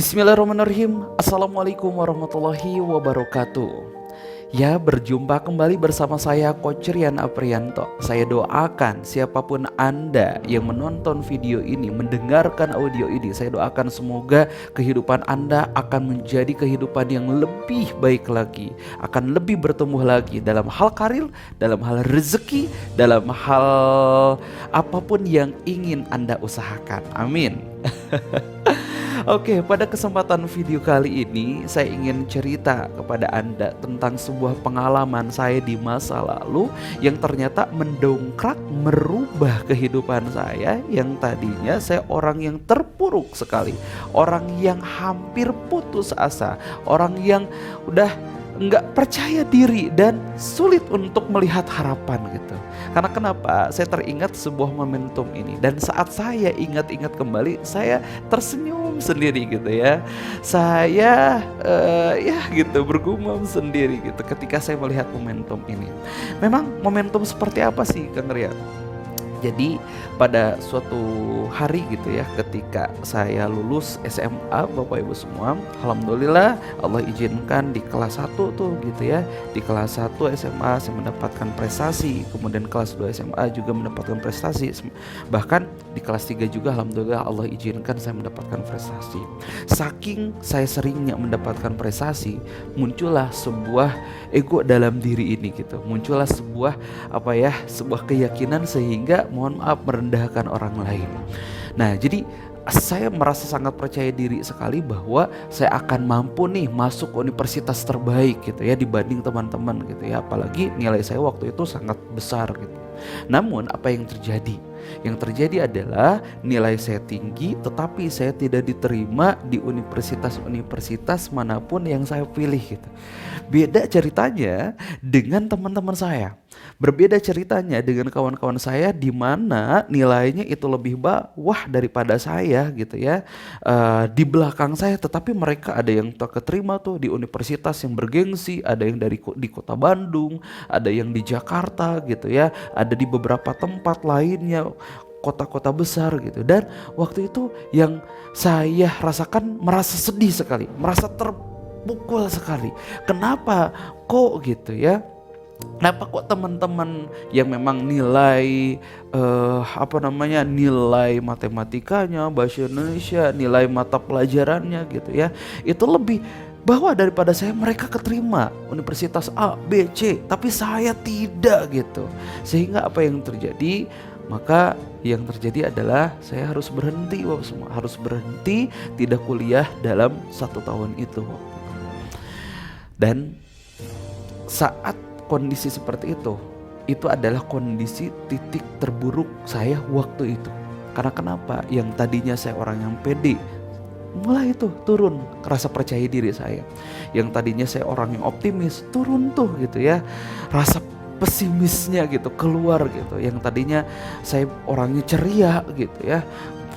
Bismillahirrahmanirrahim. Assalamualaikum warahmatullahi wabarakatuh. Ya, berjumpa kembali bersama saya Coach Rian Aprianto. Saya doakan siapapun Anda yang menonton video ini, mendengarkan audio ini, saya doakan semoga kehidupan Anda akan menjadi kehidupan yang lebih baik lagi, akan lebih bertumbuh lagi dalam hal karir, dalam hal rezeki, dalam hal apapun yang ingin Anda usahakan. Amin. Oke, pada kesempatan video kali ini saya ingin cerita kepada Anda tentang sebuah pengalaman saya di masa lalu yang ternyata mendongkrak merubah kehidupan saya yang tadinya saya orang yang terpuruk sekali, orang yang hampir putus asa, orang yang udah nggak percaya diri dan sulit untuk melihat harapan gitu. Karena kenapa? Saya teringat sebuah momentum ini dan saat saya ingat-ingat kembali, saya tersenyum sendiri gitu ya. Saya ya gitu bergumam sendiri gitu ketika saya melihat momentum ini. Memang momentum seperti apa sih Kang Rian? Jadi pada suatu hari gitu ya, ketika saya lulus SMA Bapak Ibu semua, alhamdulillah Allah izinkan di kelas 1 tuh gitu ya. Di kelas 1 SMA saya mendapatkan prestasi, kemudian kelas 2 SMA juga mendapatkan prestasi. Bahkan di kelas 3 juga alhamdulillah Allah izinkan saya mendapatkan prestasi. Saking saya seringnya mendapatkan prestasi, muncullah sebuah ego dalam diri ini gitu. Muncullah sebuah sebuah keyakinan sehingga mohon maaf merendahkan orang lain. Nah, jadi saya merasa sangat percaya diri sekali bahwa saya akan mampu nih masuk universitas terbaik gitu ya dibanding teman-teman gitu ya. Apalagi nilai saya waktu itu sangat besar gitu. Namun apa yang terjadi? Yang terjadi adalah nilai saya tinggi tetapi saya tidak diterima di universitas-universitas manapun yang saya pilih gitu. Beda ceritanya dengan teman-teman saya. Berbeda ceritanya dengan kawan-kawan saya di mana nilainya itu lebih bawah daripada saya gitu ya. Di belakang saya, tetapi mereka ada yang keterima tuh di universitas yang bergengsi, ada yang di kota Bandung, ada yang di Jakarta gitu ya, ada di beberapa tempat lainnya, kota-kota besar gitu. Dan waktu itu yang saya rasakan merasa sedih sekali, merasa terpukul sekali. Kenapa kok gitu ya? Kenapa kok teman-teman yang memang nilai nilai matematikanya, bahasa Indonesia, nilai mata pelajarannya gitu ya, itu lebih bawah daripada saya, mereka keterima universitas A, B, C, tapi saya tidak gitu. Sehingga apa yang terjadi? Maka yang terjadi adalah saya harus berhenti, Bapak semua, harus berhenti tidak kuliah dalam 1 tahun itu. Dan saat kondisi seperti itu adalah kondisi titik terburuk saya waktu itu. Karena kenapa? Yang tadinya saya orang yang pede, mulai itu turun rasa percaya diri saya. Yang tadinya saya orang yang optimis, turun tuh gitu ya, rasa pesimisnya gitu keluar gitu. Yang tadinya saya orangnya ceria gitu ya,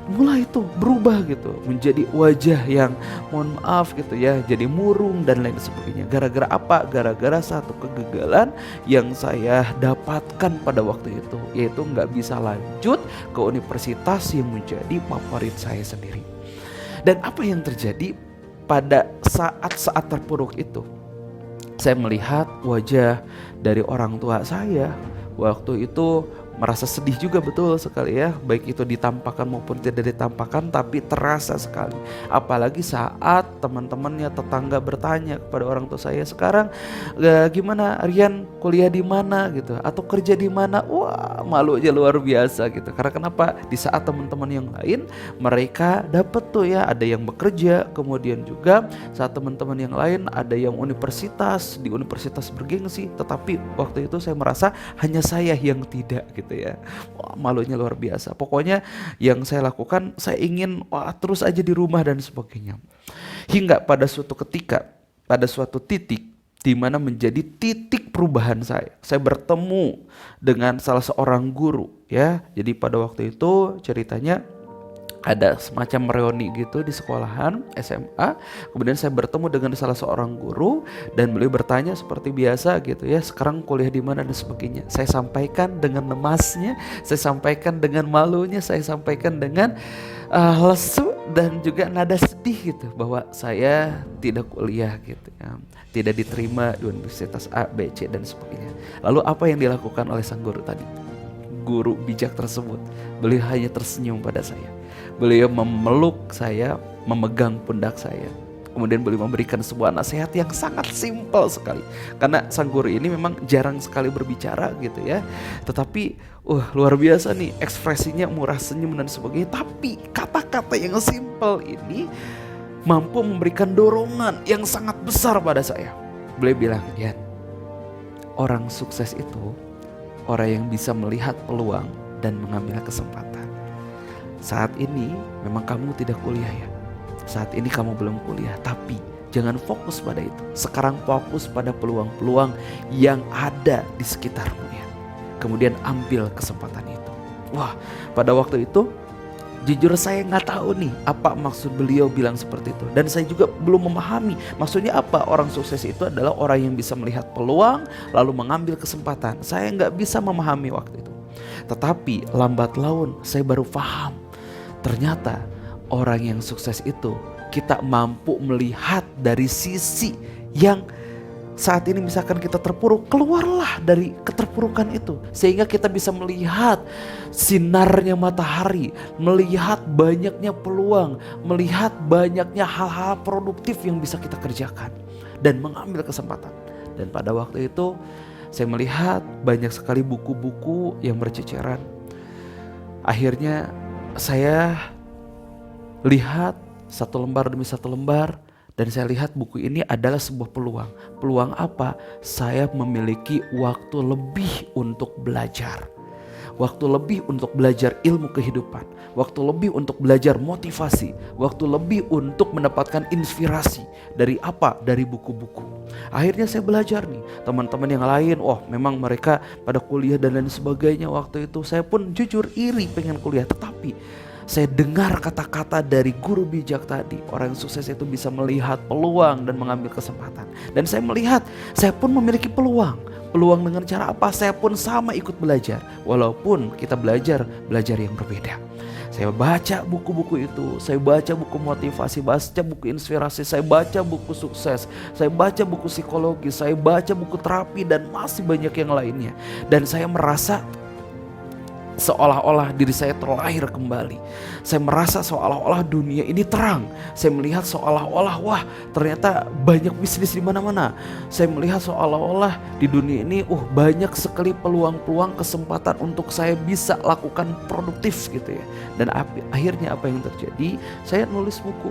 mulai itu berubah gitu menjadi wajah yang mohon maaf gitu ya, jadi murung dan lain sebagainya. Gara-gara apa? Gara-gara satu kegagalan yang saya dapatkan pada waktu itu, yaitu nggak bisa lanjut ke universitas yang menjadi favorit saya sendiri. Dan apa yang terjadi pada saat-saat terpuruk itu? Saya melihat wajah dari orang tua saya waktu itu merasa sedih juga, betul sekali ya, baik itu ditampakkan maupun tidak ditampakkan, tapi terasa sekali. Apalagi saat teman-temannya, tetangga bertanya kepada orang tua saya, sekarang gimana Rian, kuliah di mana gitu, atau kerja di mana? Wah, malu aja luar biasa gitu. Karena kenapa? Di saat teman-teman yang lain mereka dapat tuh ya, ada yang bekerja, kemudian juga saat teman-teman yang lain ada yang di universitas bergengsi, tetapi waktu itu saya merasa hanya saya yang tidak gitu ya. Wah, malunya luar biasa. Pokoknya yang saya lakukan, saya ingin terus aja di rumah dan sebagainya. Hingga pada suatu ketika, pada suatu titik di mana menjadi titik perubahan saya. Saya bertemu dengan salah seorang guru ya. Jadi pada waktu itu ceritanya ada semacam reuni gitu di sekolahan SMA. Kemudian saya bertemu dengan salah seorang guru dan beliau bertanya seperti biasa gitu ya, sekarang kuliah di mana dan sebagainya. Saya sampaikan dengan lemasnya, saya sampaikan dengan malunya, saya sampaikan dengan lesu dan juga nada sedih gitu bahwa saya tidak kuliah gitu ya, tidak diterima di universitas A, B, C dan sebagainya. Lalu apa yang dilakukan oleh sang guru tadi? Guru bijak tersebut, beliau hanya tersenyum pada saya. Beliau memeluk saya, memegang pundak saya. Kemudian beliau memberikan sebuah nasihat yang sangat simpel sekali. Karena sang guru ini memang jarang sekali berbicara gitu ya. Tetapi luar biasa nih, ekspresinya murah senyum dan sebagainya. Tapi kata-kata yang simpel ini mampu memberikan dorongan yang sangat besar pada saya. Beliau bilang, "Ya, orang sukses itu orang yang bisa melihat peluang dan mengambil kesempatan. Saat ini memang kamu tidak kuliah ya. Saat ini kamu belum kuliah, tapi jangan fokus pada itu. Sekarang fokus pada peluang-peluang yang ada di sekitarmu ya. Kemudian ambil kesempatan itu." Wah, pada waktu itu jujur saya nggak tahu nih apa maksud beliau bilang seperti itu. Dan saya juga belum memahami maksudnya apa. Orang sukses itu adalah orang yang bisa melihat peluang lalu mengambil kesempatan. Saya nggak bisa memahami waktu itu. Tetapi lambat laun saya baru paham. Ternyata orang yang sukses itu kita mampu melihat dari sisi yang saat ini misalkan kita terpuruk, keluarlah dari keterpurukan itu. Sehingga kita bisa melihat sinarnya matahari, melihat banyaknya peluang, melihat banyaknya hal-hal produktif yang bisa kita kerjakan. Dan mengambil kesempatan. Dan pada waktu itu saya melihat banyak sekali buku-buku yang berceceran. Akhirnya saya lihat satu lembar demi satu lembar. Dan saya lihat buku ini adalah sebuah peluang. Peluang apa? Saya memiliki waktu lebih untuk belajar. Waktu lebih untuk belajar ilmu kehidupan. Waktu lebih untuk belajar motivasi. Waktu lebih untuk mendapatkan inspirasi. Dari apa? Dari buku-buku. Akhirnya saya belajar nih. Teman-teman yang lain, memang mereka pada kuliah dan lain sebagainya waktu itu. Saya pun jujur iri pengen kuliah. Tetapi saya dengar kata-kata dari guru bijak tadi. Orang yang sukses itu bisa melihat peluang dan mengambil kesempatan. Dan saya melihat, saya pun memiliki peluang. Peluang dengan cara apa? Saya pun sama ikut belajar. Walaupun kita belajar yang berbeda. Saya baca buku-buku itu. Saya baca buku motivasi, baca buku inspirasi. Saya baca buku sukses. Saya baca buku psikologi. Saya baca buku terapi dan masih banyak yang lainnya. Dan saya merasa seolah-olah diri saya terlahir kembali. Saya merasa seolah-olah dunia ini terang. Saya melihat seolah-olah ternyata banyak bisnis di mana-mana. Saya melihat seolah-olah di dunia ini banyak sekali peluang-peluang, kesempatan untuk saya bisa lakukan produktif gitu ya. Dan akhirnya apa yang terjadi? Saya nulis buku.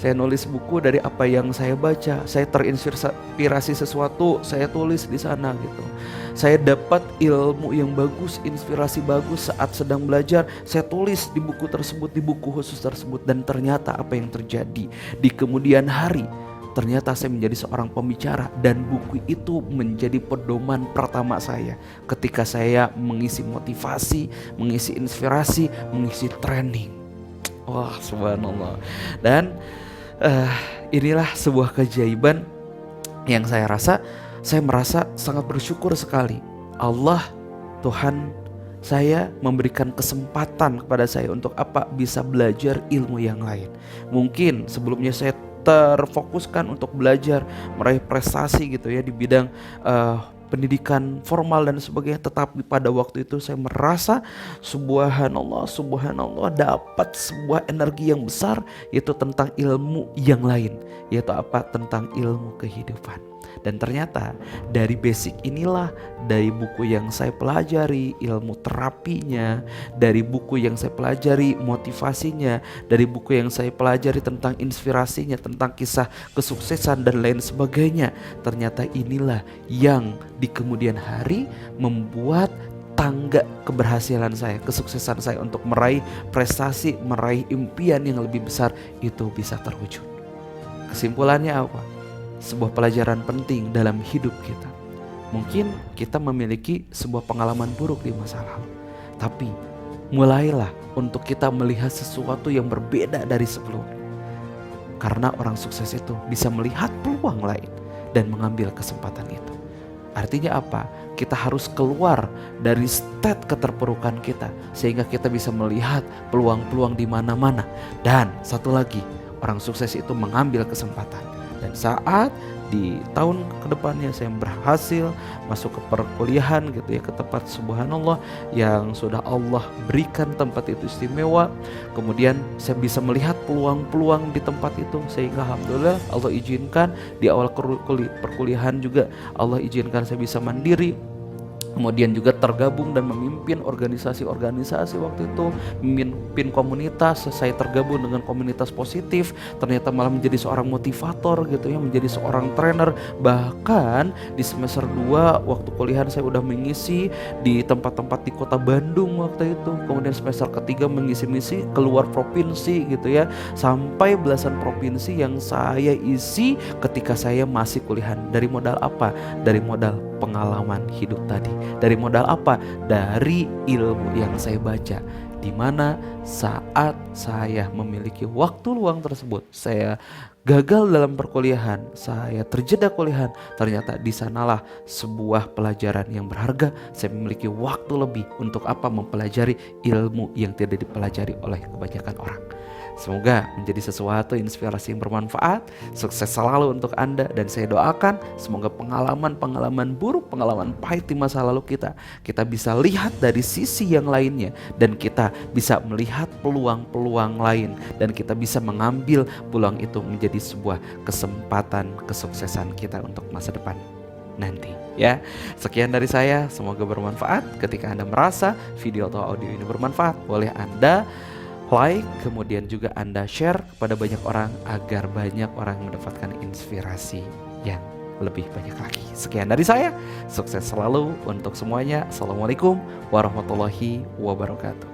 Saya nulis buku dari apa yang saya baca. Saya terinspirasi sesuatu, saya tulis di sana gitu. Saya dapat ilmu yang bagus, inspirasi bagus saat sedang belajar. Saya tulis di buku tersebut, di buku khusus tersebut. Dan ternyata apa yang terjadi di kemudian hari, ternyata saya menjadi seorang pembicara. Dan buku itu menjadi pedoman pertama saya ketika saya mengisi motivasi, mengisi inspirasi, mengisi training. Wah, subhanallah. Dan inilah sebuah keajaiban yang saya merasa sangat bersyukur sekali. Allah, Tuhan saya memberikan kesempatan kepada saya untuk bisa belajar ilmu yang lain. Mungkin sebelumnya saya terfokuskan untuk belajar meraih prestasi gitu ya di bidang pendidikan formal dan sebagainya. Tetapi pada waktu itu saya merasa subhanallah dapat sebuah energi yang besar, yaitu tentang ilmu yang lain, yaitu tentang ilmu kehidupan. Dan ternyata dari basic inilah, dari buku yang saya pelajari ilmu terapinya, dari buku yang saya pelajari motivasinya, dari buku yang saya pelajari tentang inspirasinya, tentang kisah kesuksesan dan lain sebagainya. Ternyata inilah yang di kemudian hari membuat tangga keberhasilan saya, kesuksesan saya untuk meraih prestasi, meraih impian yang lebih besar itu bisa terwujud. Kesimpulannya apa? Sebuah pelajaran penting dalam hidup kita. Mungkin kita memiliki sebuah pengalaman buruk di masa lalu, tapi mulailah untuk kita melihat sesuatu yang berbeda dari sebelumnya. Karena orang sukses itu bisa melihat peluang lain dan mengambil kesempatan itu. Artinya apa? Kita harus keluar dari state keterpurukan kita sehingga kita bisa melihat peluang-peluang di mana-mana. Dan satu lagi, orang sukses itu mengambil kesempatan. Dan saat di tahun kedepannya saya berhasil masuk ke perkuliahan gitu ya, ke tempat subhanallah yang sudah Allah berikan tempat itu istimewa. Kemudian saya bisa melihat peluang-peluang di tempat itu sehingga alhamdulillah Allah izinkan di awal perkuliahan juga Allah izinkan saya bisa mandiri. Kemudian juga tergabung dan memimpin organisasi-organisasi waktu itu, memimpin komunitas. Saya tergabung dengan komunitas positif, ternyata malah menjadi seorang motivator gitu ya, menjadi seorang trainer. Bahkan di semester 2 waktu kuliahan saya udah mengisi di tempat-tempat di kota Bandung waktu itu. Kemudian semester ketiga mengisi-misi keluar provinsi gitu ya, sampai belasan provinsi yang saya isi ketika saya masih kuliahan. Dari modal apa? Dari modal pengalaman hidup tadi. Dari modal apa? Dari ilmu yang saya baca. Di mana saat saya memiliki waktu luang tersebut, saya gagal dalam perkuliahan, saya terjeda kuliahan, ternyata di sanalah sebuah pelajaran yang berharga. Saya memiliki waktu lebih untuk apa? Mempelajari ilmu yang tidak dipelajari oleh kebanyakan orang. Semoga menjadi sesuatu inspirasi yang bermanfaat. Sukses selalu untuk Anda, dan saya doakan semoga pengalaman-pengalaman buruk, pengalaman pahit di masa lalu kita bisa lihat dari sisi yang lainnya, dan kita bisa melihat peluang-peluang lain, dan kita bisa mengambil peluang itu menjadi sebuah kesempatan kesuksesan kita untuk masa depan nanti ya. Sekian dari saya, semoga bermanfaat. Ketika Anda merasa video atau audio ini bermanfaat, boleh Anda like, kemudian juga Anda share kepada banyak orang agar banyak orang mendapatkan inspirasi yang lebih banyak lagi. Sekian dari saya, sukses selalu untuk semuanya. Assalamualaikum warahmatullahi wabarakatuh.